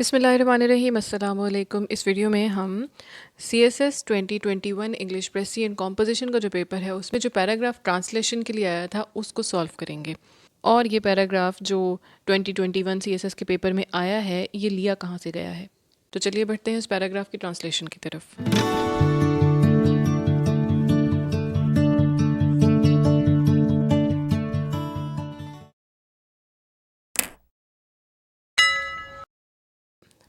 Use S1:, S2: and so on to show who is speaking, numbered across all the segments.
S1: بسم اللہ الرحمن الرحیم، السلام علیکم۔ اس ویڈیو میں ہم CSS 2021 English precis and composition کا جو پیپر ہے اس میں جو پیراگراف ٹرانسلیشن کے لیے آیا تھا اس کو سالو کریں گے، اور یہ پیراگراف جو 2021 CSS کے پیپر میں آیا ہے یہ لیا کہاں سے گیا ہے۔ تو چلیے بڑھتے ہیں اس پیراگراف کی ٹرانسلیشن کی طرف۔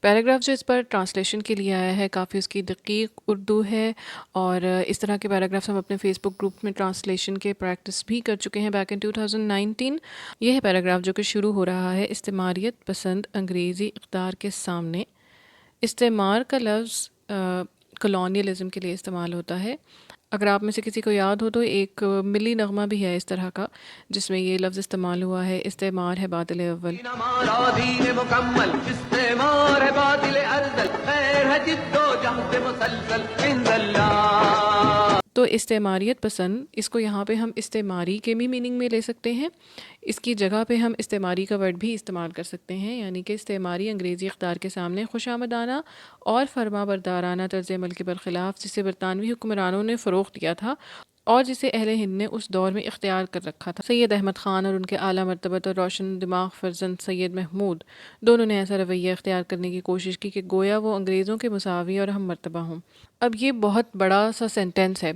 S1: پیراگراف جو اس پر ٹرانسلیشن کے لیے آیا ہے کافی اس کی دقیق اردو ہے، اور اس طرح کے پیراگرافس ہم اپنے فیس بک گروپ میں ٹرانسلیشن کے پریکٹس بھی کر چکے ہیں بیک ان 2019۔ یہ ہے پیراگراف جو کہ شروع ہو رہا ہے: استعماریت پسند انگریزی اقدار کے سامنے۔ استعمار کا لفظ کلونیلزم کے لیے استعمال ہوتا ہے۔ اگر آپ میں سے کسی کو یاد ہو تو ایک ملی نغمہ بھی ہے اس طرح کا جس میں یہ لفظ استعمال ہوا ہے: استعمار ہے باطل اول۔
S2: ہمارا دین مکمل، استعمار ہے باطل ارذل، خیر ہے جد و جہد مسلسل عند اللہ۔
S1: تو استعماریت پسند، اس کو یہاں پہ ہم استعماری کے بھی میننگ میں لے سکتے ہیں، اس کی جگہ پہ ہم استعماری کا ورڈ بھی استعمال کر سکتے ہیں، یعنی کہ استعماری انگریزی اقدار کے سامنے خوش آمدانہ اور فرما بردارانہ طرز عمل کے برخلاف جسے برطانوی حکمرانوں نے فروغ دیا تھا اور جسے اہل ہند نے اس دور میں اختیار کر رکھا تھا۔ سید احمد خان اور ان کے اعلیٰ مرتبت اور روشن دماغ فرزند سید محمود دونوں نے ایسا رویہ اختیار کرنے کی کوشش کی کہ گویا وہ انگریزوں کے مساوی اور ہم مرتبہ ہوں۔ اب یہ بہت بڑا سا سینٹینس ہے،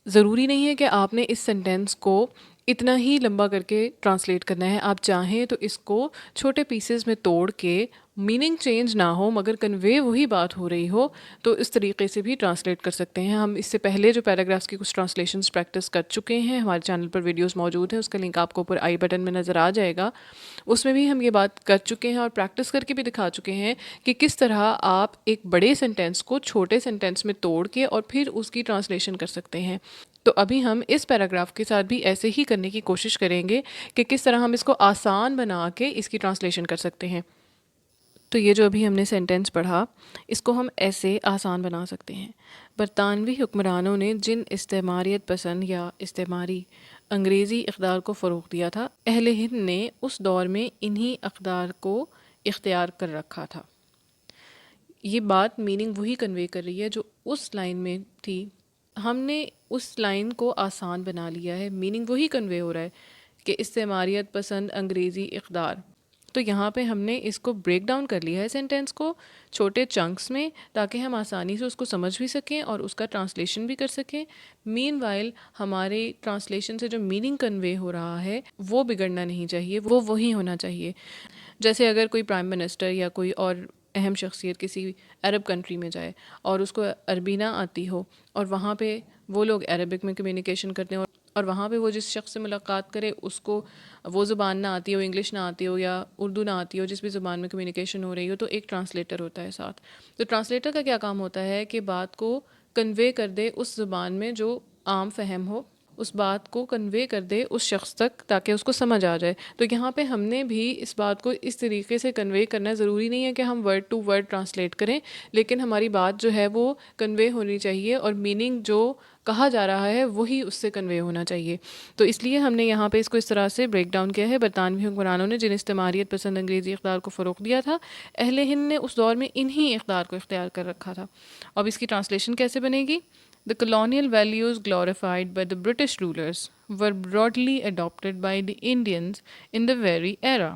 S1: ضروری نہیں ہے کہ آپ نے اس سینٹینس کو اتنا ہی لمبا کر کے ٹرانسلیٹ کرنا ہے، آپ چاہیں تو اس کو چھوٹے پیسز میں توڑ کے میننگ چینج نہ ہو مگر کنوے وہی بات ہو رہی ہو تو اس طریقے سے بھی ٹرانسلیٹ کر سکتے ہیں۔ ہم اس سے پہلے جو پیراگرافس کی کچھ ٹرانسلیشنز پریکٹس کر چکے ہیں، ہمارے چینل پر ویڈیوز موجود ہیں، اس کا لنک آپ کو اوپر آئی بٹن میں نظر آ جائے گا، اس میں بھی ہم یہ بات کر چکے ہیں اور پریکٹس کر کے بھی دکھا چکے ہیں کہ کس طرح آپ ایک بڑے سینٹینس کو چھوٹے سینٹینس میں توڑ کے اور پھر اس کی ٹرانسلیشن کر سکتے ہیں۔ تو ابھی ہم اس پیراگراف کے ساتھ بھی ایسے ہی کرنے کی کوشش کریں گے کہ کس طرح ہم اس کو آسان بنا کے اس کی ٹرانسلیشن کر سکتے ہیں۔ تو یہ جو ابھی ہم نے سینٹینس پڑھا اس کو ہم ایسے آسان بنا سکتے ہیں: برطانوی حکمرانوں نے جن استعماریت پسند یا استعماری انگریزی اقدار کو فروغ دیا تھا، اہل ہند نے اس دور میں انہی اقدار کو اختیار کر رکھا تھا۔ یہ بات میننگ وہی کنوے کر رہی ہے جو اس لائن میں تھی، ہم نے اس لائن کو آسان بنا لیا ہے، میننگ وہی کنوے ہو رہا ہے کہ استعماریت پسند انگریزی اقدار۔ تو یہاں پہ ہم نے اس کو بریک ڈاؤن کر لیا ہے سینٹینس کو چھوٹے چنکس میں تاکہ ہم آسانی سے اس کو سمجھ بھی سکیں اور اس کا ٹرانسلیشن بھی کر سکیں۔ مین وائل ہمارے ٹرانسلیشن سے جو میننگ کنوے ہو رہا ہے وہ بگڑنا نہیں چاہیے، وہ وہی ہونا چاہیے۔ جیسے اگر کوئی پرائم منسٹر یا کوئی اور اہم شخصیت کسی عرب کنٹری میں جائے اور اس کو عربی نہ آتی ہو اور وہاں پہ وہ لوگ عربک میں کمیونیکیشن کرتے ہیں اور وہاں پہ وہ جس شخص سے ملاقات کرے اس کو وہ زبان نہ آتی ہو، انگلش نہ آتی ہو یا اردو نہ آتی ہو، جس بھی زبان میں کمیونیکیشن ہو رہی ہو، تو ایک ٹرانسلیٹر ہوتا ہے ساتھ۔ تو ٹرانسلیٹر کا کیا کام ہوتا ہے کہ بات کو کنوے کر دے اس زبان میں جو عام فہم ہو، اس بات کو کنوے کر دے اس شخص تک تاکہ اس کو سمجھ آ جائے۔ تو یہاں پہ ہم نے بھی اس بات کو اس طریقے سے کنوے کرنا، ضروری نہیں ہے کہ ہم ورڈ ٹو ورڈ ٹرانسلیٹ کریں، لیکن ہماری بات جو ہے وہ کنوے ہونی چاہیے اور میننگ جو کہا جا رہا ہے وہی اس سے کنوے ہونا چاہیے۔ تو اس لیے ہم نے یہاں پہ اس کو اس طرح سے بریک ڈاؤن کیا ہے: برطانوی حکمرانوں نے جن استعماریت پسند انگریزی اقدار کو فروغ دیا تھا، اہل ہند نے اس دور میں انہی اقدار کو اختیار کر رکھا تھا۔ اب اس کی ٹرانسلیشن کیسے بنے گی؟ The colonial values glorified by the British rulers were broadly adopted by the Indians in the very era۔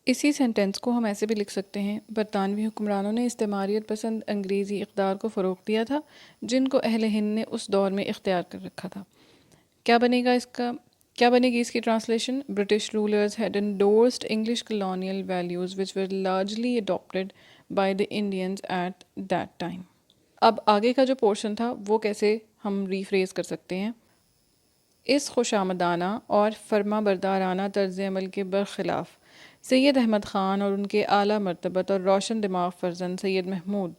S1: اسی سینٹینس کو ہم ایسے بھی لکھ سکتے ہیں: برطانوی حکمرانوں نے استعماریت پسند انگریزی اقدار کو فروغ دیا تھا جن کو اہل ہند نے اس دور میں اختیار کر رکھا تھا۔ کیا بنے گا کیا بنے گی اس کی translation? British rulers had endorsed English colonial values which were largely adopted by the Indians at that time۔ اب آگے کا جو پورشن تھا وہ کیسے ہم ریفریز کر سکتے ہیں؟ اس خوش آمدانہ اور فرما بردارانہ طرز عمل کے برخلاف سید احمد خان اور ان کے اعلیٰ مرتبت اور روشن دماغ فرزند سید محمود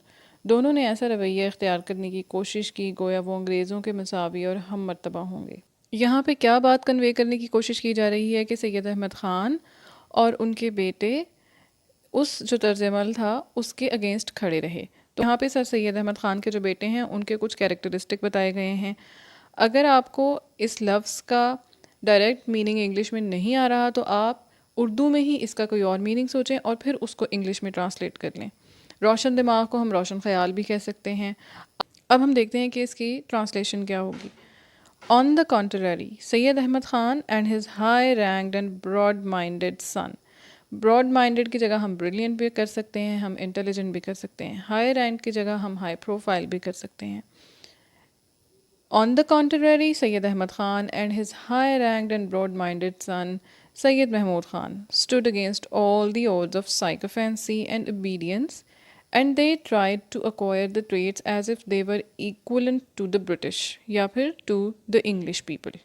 S1: دونوں نے ایسا رویہ اختیار کرنے کی کوشش کی گویا وہ انگریزوں کے مساوی اور ہم مرتبہ ہوں گے۔ یہاں پہ کیا بات کنوے کرنے کی کوشش کی جا رہی ہے کہ سید احمد خان اور ان کے بیٹے اس جو طرز عمل تھا اس کے اگینسٹ کھڑے رہے۔ تو یہاں پہ سر سید احمد خان کے جو بیٹے ہیں ان کے کچھ کیریکٹرسٹک بتائے گئے ہیں۔ اگر آپ کو اس لفظ کا ڈائریکٹ میننگ انگلش میں نہیں آ رہا تو آپ اردو میں ہی اس کا کوئی اور میننگ سوچیں اور پھر اس کو انگلش میں ٹرانسلیٹ کر لیں. روشن دماغ کو ہم روشن خیال بھی کہہ سکتے ہیں. اب ہم دیکھتے ہیں کہ اس کی ٹرانسلیشن کیا ہوگی. On the contrary, Syed Ahmad Khan and his high ranked and broad minded son. Broad minded کی جگہ ہم بریلینٹ بھی کر سکتے ہیں, ہم انٹیلیجنٹ بھی کر سکتے ہیں. ہائی رینک کی جگہ ہم ہائی پروفائل بھی کر سکتے ہیں. On the contrary, Sayyid Ahmad Khan and his high-ranked and broad-minded son, Sayyid Mahmud Khan, stood against all the odds of sycophancy and obedience, and they tried to acquire the traits as if they were equivalent to the British, یا پھر to the English people.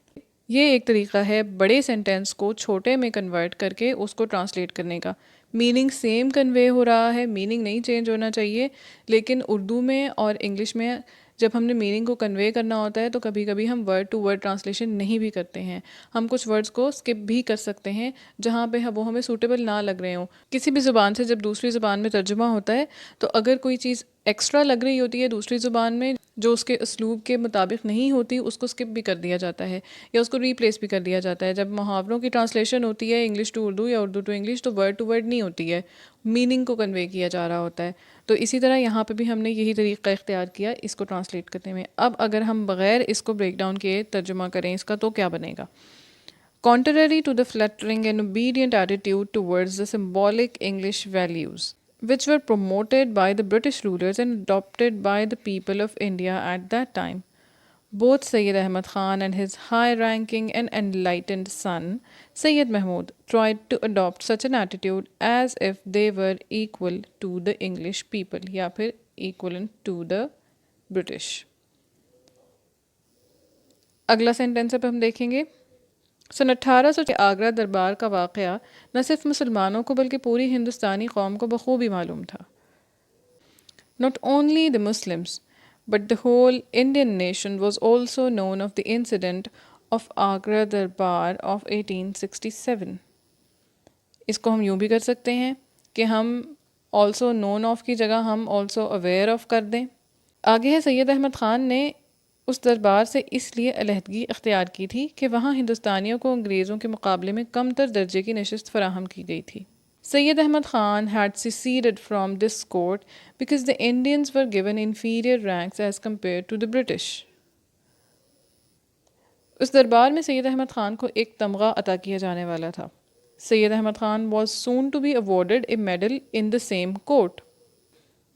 S1: یہ ایک طریقہ ہے بڑے sentence کو چھوٹے میں کنورٹ کر کے اس کو ٹرانسلیٹ کرنے کا. میننگ سیم کنوے ہو رہا ہے, میننگ نہیں چینج ہونا چاہیے, لیکن اردو میں اور انگلش میں جب ہم نے میننگ کو کنوے کرنا ہوتا ہے تو کبھی کبھی ہم ورڈ ٹو ورڈ ٹرانسلیشن نہیں بھی کرتے ہیں. ہم کچھ ورڈز کو اسکپ بھی کر سکتے ہیں جہاں پہ وہ ہمیں سوٹیبل نہ لگ رہے ہوں. کسی بھی زبان سے جب دوسری زبان میں ترجمہ ہوتا ہے تو اگر کوئی چیز ایکسٹرا لگ رہی ہوتی ہے دوسری زبان میں جو اس کے اسلوب کے مطابق نہیں ہوتی, اس کو اسکپ بھی کر دیا جاتا ہے یا اس کو ریپلیس بھی کر دیا جاتا ہے. جب محاوروں کی ٹرانسلیشن ہوتی ہے انگلش ٹو اردو یا اردو ٹو انگلش تو ورڈ ٹو ورڈ نہیں ہوتی ہے, میننگ کو کنوے کیا جا رہا ہوتا ہے. تو اسی طرح یہاں پہ بھی ہم نے یہی طریقہ اختیار کیا اس کو ٹرانسلیٹ کرنے میں. اب اگر ہم بغیر اس کو بریک ڈاؤن کیے ترجمہ کریں اس کا تو کیا بنے گا. Contrary to the flattering and obedient attitude towards the symbolic English values, which were promoted by the British rulers and adopted by the people of India at that time, both Sayyid Ahmad Khan and his high-ranking and enlightened son, Sayyid Mahmud, tried to adopt such an attitude as if they were equal to the English people, یا پھر equivalent to the British. اگلا sentence اب ہم دیکھیں گے. سن 1800 کے آگرہ دربار کا واقعہ نہ صرف مسلمانوں کو بلکہ پوری ہندوستانی قوم کو بخوبی معلوم تھا. Not only the Muslims, but the whole Indian nation was also known of the incident of Agra Darbar of 1867. اس کو ہم یوں بھی کر سکتے ہیں کہ ہم also known of کی جگہ ہم also aware of کر دیں. آگے ہے سید احمد خان نے اس دربار سے اس لیے علیحدگی اختیار کی تھی کہ وہاں ہندوستانیوں کو انگریزوں کے مقابلے میں کم تر درجے کی نشست فراہم کی گئی تھی. سید Ahmad Khan had seceded from this court because the Indians were given inferior ranks as compared to the British. اس دربار میں سید احمد خان کو ایک تمغہ عطا کیا جانے والا تھا. سید Ahmad Khan was soon to be awarded a medal in the same court.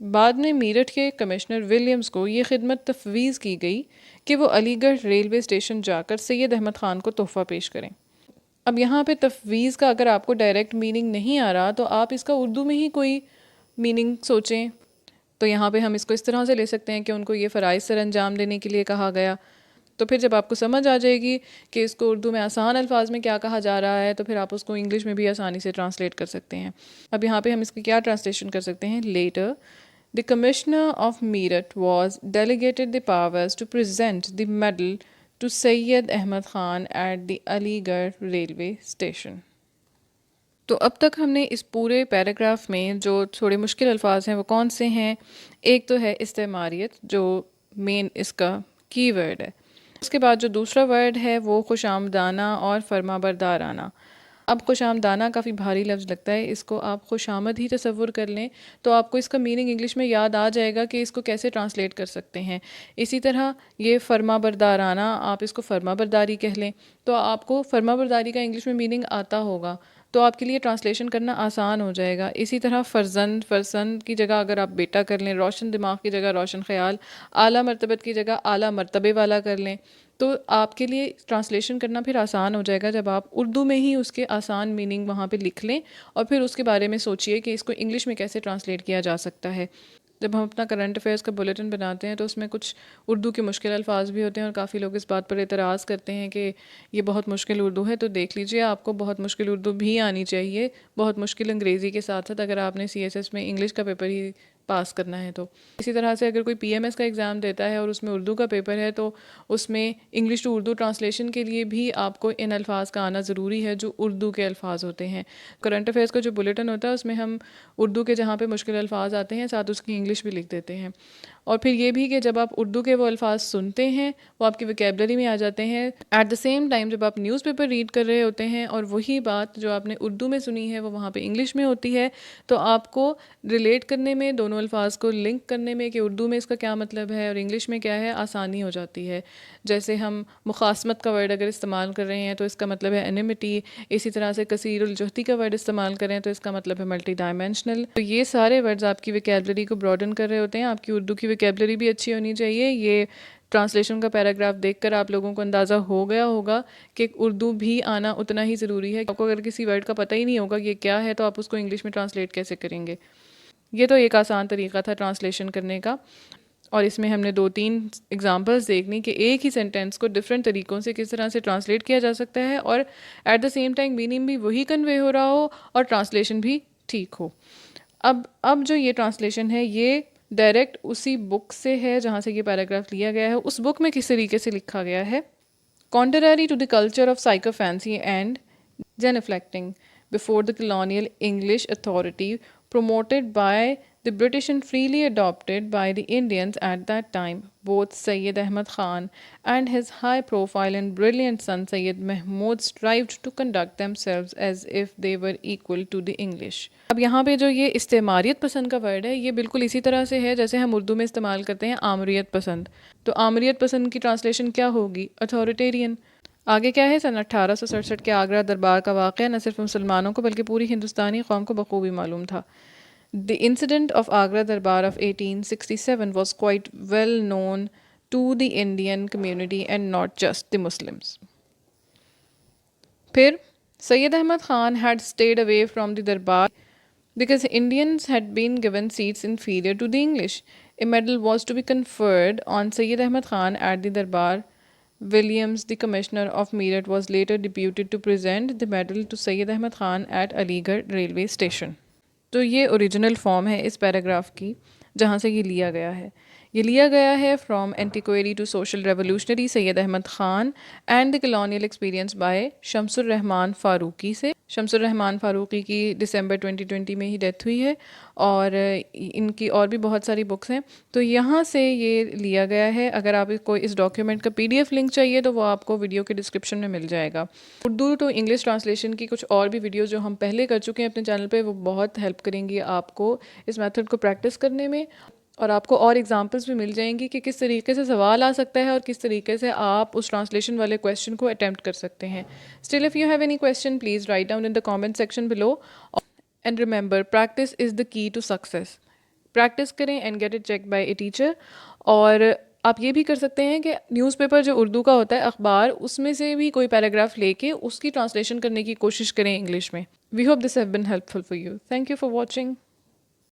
S1: بعد میں میرٹھ کے کمشنر ولیمز کو یہ خدمت تفویض کی گئی کہ وہ علی گڑھ ریلوے اسٹیشن جا کر سید احمد خان کو تحفہ پیش کریں. اب یہاں پہ تفویض کا اگر آپ کو ڈائریکٹ میننگ نہیں آ رہا تو آپ اس کا اردو میں ہی کوئی میننگ سوچیں. تو یہاں پہ ہم اس کو اس طرح سے لے سکتے ہیں کہ ان کو یہ فرائض سر انجام دینے کے لیے کہا گیا. تو پھر جب آپ کو سمجھ آ جائے گی کہ اس کو اردو میں آسان الفاظ میں کیا کہا جا رہا ہے تو پھر آپ اس کو انگلش میں بھی آسانی سے ٹرانسلیٹ کر سکتے ہیں. اب یہاں پہ ہم اس کی کیا ٹرانسلیشن کر سکتے ہیں. Letter the commissioner of Meerut was delegated the powers to present the medal to Sayyid Ahmad Khan at the Aligarh railway station. تو اب تک ہم نے اس پورے پیراگراف میں جو تھوڑے مشکل الفاظ ہیں وہ کون سے ہیں. ایک تو ہے استعماریت جو مین اس کا کی ورڈ ہے. اس کے بعد جو دوسرا ورڈ ہے وہ خوش آمدانہ اور فرما بردارانہ. اب خوش آمدانہ کافی بھاری لفظ لگتا ہے, اس کو آپ خوش آمد ہی تصور کر لیں تو آپ کو اس کا میننگ انگلش میں یاد آ جائے گا کہ اس کو کیسے ٹرانسلیٹ کر سکتے ہیں. اسی طرح یہ فرما بردارانہ آپ اس کو فرما برداری کہہ لیں تو آپ کو فرما برداری کا انگلش میں میننگ آتا ہوگا تو آپ کے لیے ٹرانسلیشن کرنا آسان ہو جائے گا. اسی طرح فرزند کی جگہ اگر آپ بیٹا کر لیں, روشن دماغ کی جگہ روشن خیال, اعلیٰ مرتبت کی جگہ اعلیٰ مرتبے والا کر لیں تو آپ کے لیے ٹرانسلیشن کرنا پھر آسان ہو جائے گا جب آپ اردو میں ہی اس کے آسان میننگ وہاں پہ لکھ لیں اور پھر اس کے بارے میں سوچئے کہ اس کو انگلش میں کیسے ٹرانسلیٹ کیا جا سکتا ہے. جب ہم اپنا کرنٹ افیئرس کا بلیٹن بناتے ہیں تو اس میں کچھ اردو کے مشکل الفاظ بھی ہوتے ہیں اور کافی لوگ اس بات پر اعتراض کرتے ہیں کہ یہ بہت مشکل اردو ہے. تو دیکھ لیجئے آپ کو بہت مشکل اردو بھی آنی چاہیے, بہت مشکل انگریزی کے ساتھ ساتھ. اگر آپ نے CSS میں انگلش کا پیپر ہی پاس کرنا ہے تو اسی طرح سے اگر کوئی پی ایم ایس کا ایگزام دیتا ہے اور اس میں اردو کا پیپر ہے تو اس میں انگلش ٹو اردو ٹرانسلیشن کے لیے بھی آپ کو ان الفاظ کا آنا ضروری ہے جو اردو کے الفاظ ہوتے ہیں. کرنٹ افیئرس کا جو بلیٹن ہوتا ہے اس میں ہم اردو کے جہاں پہ مشکل الفاظ آتے ہیں ساتھ اس کی انگلش بھی لکھ دیتے ہیں. اور پھر یہ بھی کہ جب آپ اردو کے وہ الفاظ سنتے ہیں وہ آپ کی ویکیبلری میں آ جاتے ہیں. ایٹ دا سیم ٹائم جب آپ نیوز پیپر ریڈ کر رہے ہوتے ہیں اور وہی بات جو آپ نے اردو میں سنی ہے وہ وہاں پہ انگلش میں ہوتی ہے تو آپ کو ریلیٹ کرنے میں دونوں الفاظ کو لنک کرنے میں کہ اردو میں اس کا کیا مطلب ہے اور انگلش میں کیا ہے آسانی ہو جاتی ہے. جیسے ہم مخاصمت کا ورڈ اگر استعمال کر رہے ہیں تو اس کا مطلب ہے انیمٹی. اسی طرح سے کثیر الجہتی کا ورڈ استعمال کریں تو اس کا مطلب ہے ملٹی ڈائمینشنل. تو یہ سارے ورڈز آپ کی ویکیبلری کو براڈن کر رہے ہوتے ہیں. آپ کی اردو کی ویکیبلری بھی اچھی ہونی چاہیے. یہ ٹرانسلیشن کا پیراگراف دیکھ کر آپ لوگوں کو اندازہ ہو گیا ہوگا کہ اردو بھی آنا اتنا ہی ضروری ہے. آپ کو اگر کسی ورڈ کا پتہ ہی نہیں ہوگا یہ کیا ہے تو آپ اس کو انگلش میں ٹرانسلیٹ کیسے کریں گے. یہ تو ایک آسان طریقہ تھا ٹرانسلیشن کرنے کا اور اس میں ہم نے 2-3 ایگزامپلس دیکھنی کہ ایک ہی سینٹینس کو ڈفرینٹ طریقوں سے کس طرح سے ٹرانسلیٹ کیا جا سکتا ہے اور at the same time meaning بھی وہی کنوے ہو رہا ہو اور ٹرانسلیشن بھی ٹھیک ہو. اب جو یہ ٹرانسلیشن ہے یہ ڈائریکٹ اسی بک سے ہے جہاں سے یہ پیراگراف لیا گیا ہے. اس بک میں کس طریقے سے لکھا گیا ہے. Contrary to the culture of sycophancy and genuflecting before the colonial English authority promoted by the British and freely adopted by the Indians at that time, both Sayyid Ahmad Khan and his high-profile and brilliant son Sayyid Mahmud strived to conduct themselves as if they were equal to the English. اب یہاں پہ جو یہ استعماریت پسند کا word ہے یہ بالکل اسی طرح سے ہے جیسے ہم اردو میں استعمال کرتے ہیں آمریت پسند. تو آمریت پسند کی ٹرانسلیشن کیا ہوگی؟ اتھارٹیرین. آگے کیا ہے؟ سن 1867 کے آگرہ دربار کا واقعہ نہ صرف مسلمانوں کو بلکہ پوری ہندوستانی قوم کو بخوبی معلوم تھا. The incident of Agra Darbar of 1867 was quite well known to the Indian community and not just the Muslims. پھر Sayyid Ahmad Khan had stayed away from the Darbar because Indians had been given seats inferior to the English. A medal was to be conferred on Sayyid Ahmad Khan at the Darbar. Williams, the commissioner of Meerut, was later deputed to present the medal to Sayyid Ahmad Khan at Aligarh railway station. تو یہ original form ہے اس paragraph کی جہاں سے یہ لیا گیا ہے. یہ لیا گیا ہے from antiquary to social revolutionary Syed Ahmad Khan and the colonial experience by Shams ur Rahman Faruqi سے. شمس الرحمان فاروقی کی دسمبر 2020 میں ہی ڈیتھ ہوئی ہے اور ان کی اور بھی بہت ساری بکس ہیں. تو یہاں سے یہ لیا گیا ہے. اگر آپ کو اس ڈاکیومنٹ کا PDF لنک چاہیے تو وہ آپ کو ویڈیو کے ڈسکرپشن میں مل جائے گا. اردو ٹو انگلش ٹرانسلیشن کی کچھ اور بھی ویڈیوز جو ہم پہلے کر چکے ہیں اپنے چینل پہ وہ بہت ہیلپ کریں گی آپ کو اس میتھڈ کو پریکٹس کرنے میں اور آپ کو اور ایگزامپلس بھی مل جائیں گی کہ کس طریقے سے سوال آ سکتا ہے اور کس طریقے سے آپ اس ٹرانسلیشن والے کویسچن کو اٹیمپٹ کر سکتے ہیں. Still if you have any question please write down in the comment section below and remember practice is the key to success. Practice کریں and get it check by a teacher. اور آپ یہ بھی کر سکتے ہیں کہ نیوز پیپر جو اردو کا ہوتا ہے اخبار اس میں سے بھی کوئی پیراگراف لے کے اس کی ٹرانسلیشن کرنے کی کوشش کریں انگلش میں. We hope this have been helpful for you. Thank you for watching.